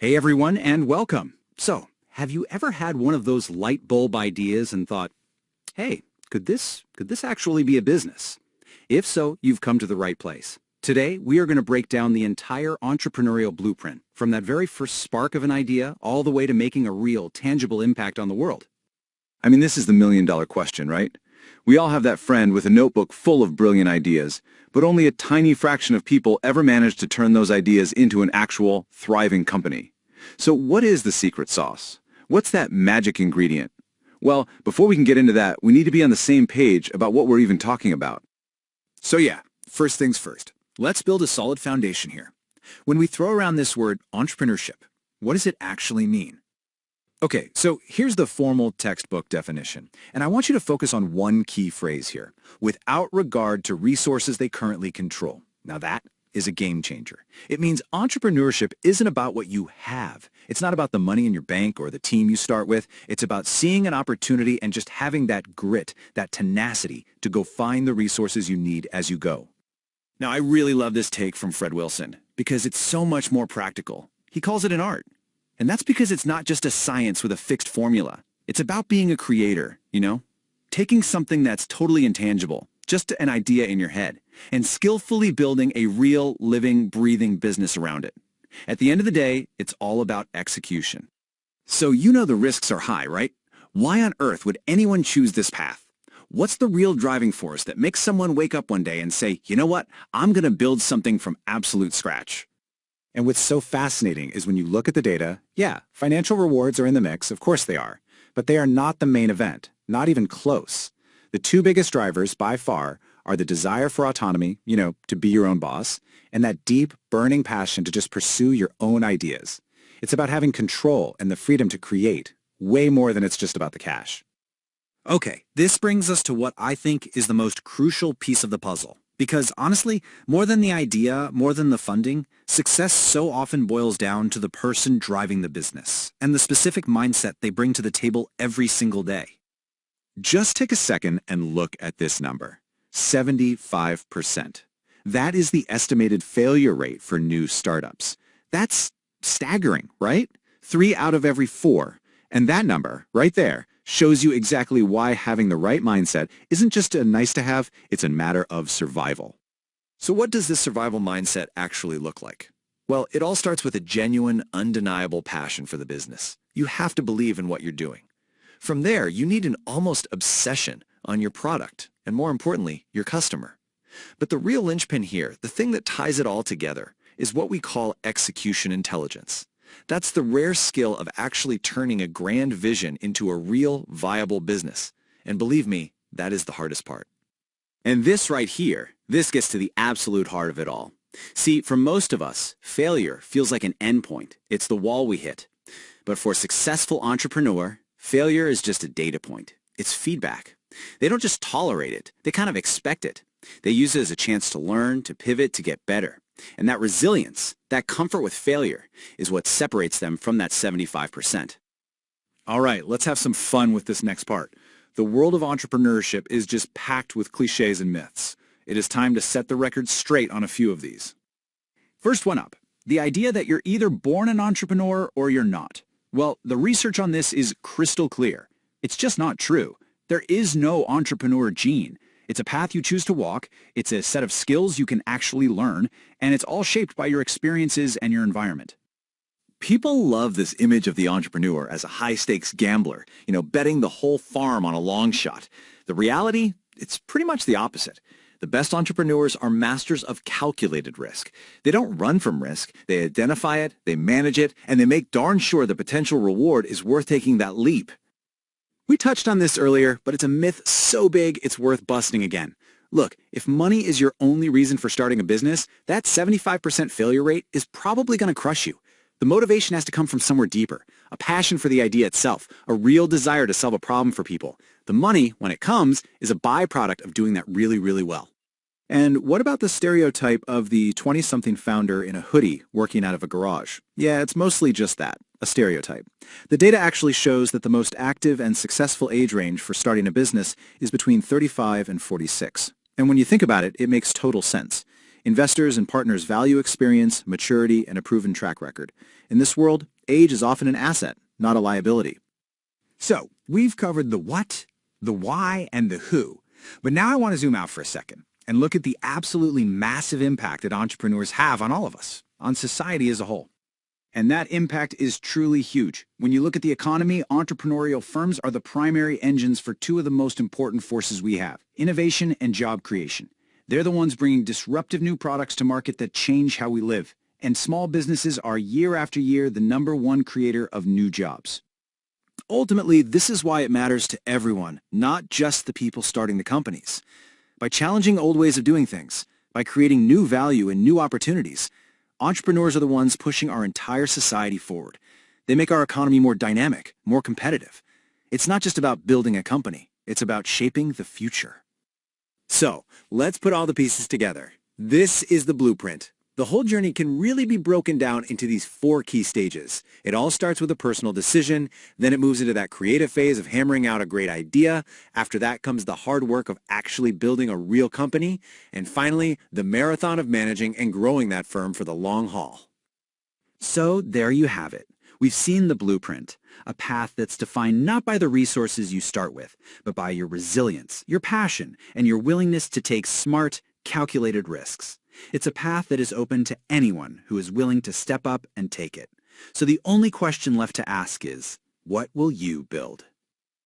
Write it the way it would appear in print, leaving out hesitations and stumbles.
Hey everyone, and welcome. So, have you ever had one of those light bulb ideas and thought, hey, could this actually be a business? If so, you've come to the right place. Today, we are going to break down the entire entrepreneurial blueprint, from that very first spark of an idea all the way to making a real, tangible impact on the world. I mean, this is the million-dollar question, right? We all have that friend with a notebook full of brilliant ideas, but only a tiny fraction of people ever manage to turn those ideas into an actual, thriving company. So what is the secret sauce? What's that magic ingredient? Well, before we can get into that, we need to be on the same page about what we're even talking about. So yeah, first things first. Let's build a solid foundation here. When we throw around this word entrepreneurship, what does it actually mean? Okay, so here's the formal textbook definition, and I want you to focus on one key phrase here: without regard to resources they currently control. Now that is a game changer. It means entrepreneurship isn't about what you have. It's not about the money in your bank or the team you start with. It's about seeing an opportunity and just having that grit, that tenacity to go find the resources you need as you go. Now, I really love this take from Fred Wilson because it's so much more practical. He calls it an art. And that's because it's not just a science with a fixed formula. It's about being a creator, taking something that's totally intangible, just an idea in your head, and skillfully building a real, living, breathing business around it. At the end of the day, it's all about execution. So the risks are high, right? Why on earth would anyone choose this path? What's the real driving force that makes someone wake up one day and say, you know what, I'm going to build something from absolute scratch? And what's so fascinating is when you look at the data, yeah, financial rewards are in the mix, of course they are, but they are not the main event, not even close. The two biggest drivers, by far, are the desire for autonomy, to be your own boss, and that deep, burning passion to just pursue your own ideas. It's about having control and the freedom to create, way more than it's just about the cash. Okay, this brings us to what I think is the most crucial piece of the puzzle. Because honestly, more than the idea, more than the funding, success so often boils down to the person driving the business and the specific mindset they bring to the table every single day. Just take a second and look at this number, 75%. That is the estimated failure rate for new startups. That's staggering, right? 3 out of every 4. And that number, right there, shows you exactly why having the right mindset isn't just a nice to have, it's a matter of survival. So what does this survival mindset actually look like? Well, it all starts with a genuine, undeniable passion for the business. You have to believe in what you're doing. From there, you need an almost obsession on your product, and more importantly, your customer. But the real linchpin here, the thing that ties it all together, is what we call execution intelligence. That's the rare skill of actually turning a grand vision into a real, viable business. And believe me, that is the hardest part. And this right here, this gets to the absolute heart of it all. See, for most of us, failure feels like an endpoint. It's the wall we hit. But for a successful entrepreneur, failure is just a data point. It's feedback. They don't just tolerate it. They kind of expect it. They use it as a chance to learn, to pivot, to get better. And that resilience, that comfort with failure, is what separates them from that 75%. All right, let's have some fun with this next part. The world of entrepreneurship is just packed with cliches and myths. It is time to set the record straight on a few of these. First one up, the idea that you're either born an entrepreneur or you're not. Well, the research on this is crystal clear. It's just not true. There is no entrepreneur gene. It's a path you choose to walk, it's a set of skills you can actually learn, and it's all shaped by your experiences and your environment. People love this image of the entrepreneur as a high-stakes gambler, betting the whole farm on a long shot. The reality, it's pretty much the opposite. The best entrepreneurs are masters of calculated risk. They don't run from risk, they identify it, they manage it, and they make darn sure the potential reward is worth taking that leap. We touched on this earlier, but it's a myth so big it's worth busting again. Look, if money is your only reason for starting a business, that 75% failure rate is probably going to crush you. The motivation has to come from somewhere deeper, a passion for the idea itself, a real desire to solve a problem for people. The money, when it comes, is a byproduct of doing that really, really well. And what about the stereotype of the 20-something founder in a hoodie working out of a garage? Yeah, it's mostly just that, a stereotype. The data actually shows that the most active and successful age range for starting a business is between 35 and 46. And when you think about it, it makes total sense. Investors and partners value experience, maturity, and a proven track record. In this world, age is often an asset, not a liability. So, we've covered the what, the why, and the who. But now I want to zoom out for a second and look at the absolutely massive impact that entrepreneurs have on all of us, on society as a whole. And that impact is truly huge. When you look at the economy, entrepreneurial firms are the primary engines for two of the most important forces we have, innovation and job creation. They're the ones bringing disruptive new products to market that change how we live. And small businesses are year after year the #1 creator of new jobs. Ultimately, this is why it matters to everyone, not just the people starting the companies. By challenging old ways of doing things, by creating new value and new opportunities, entrepreneurs are the ones pushing our entire society forward. They make our economy more dynamic, more competitive. It's not just about building a company. It's about shaping the future. So, let's put all the pieces together. This is the blueprint. The whole journey can really be broken down into these 4 key stages. It all starts with a personal decision, then it moves into that creative phase of hammering out a great idea. After that comes the hard work of actually building a real company, and finally, the marathon of managing and growing that firm for the long haul. So there you have it. We've seen the blueprint, a path that's defined not by the resources you start with, but by your resilience, your passion, and your willingness to take smart, calculated risks. It's a path that is open to anyone who is willing to step up and take it. So the only question left to ask is, what will you build?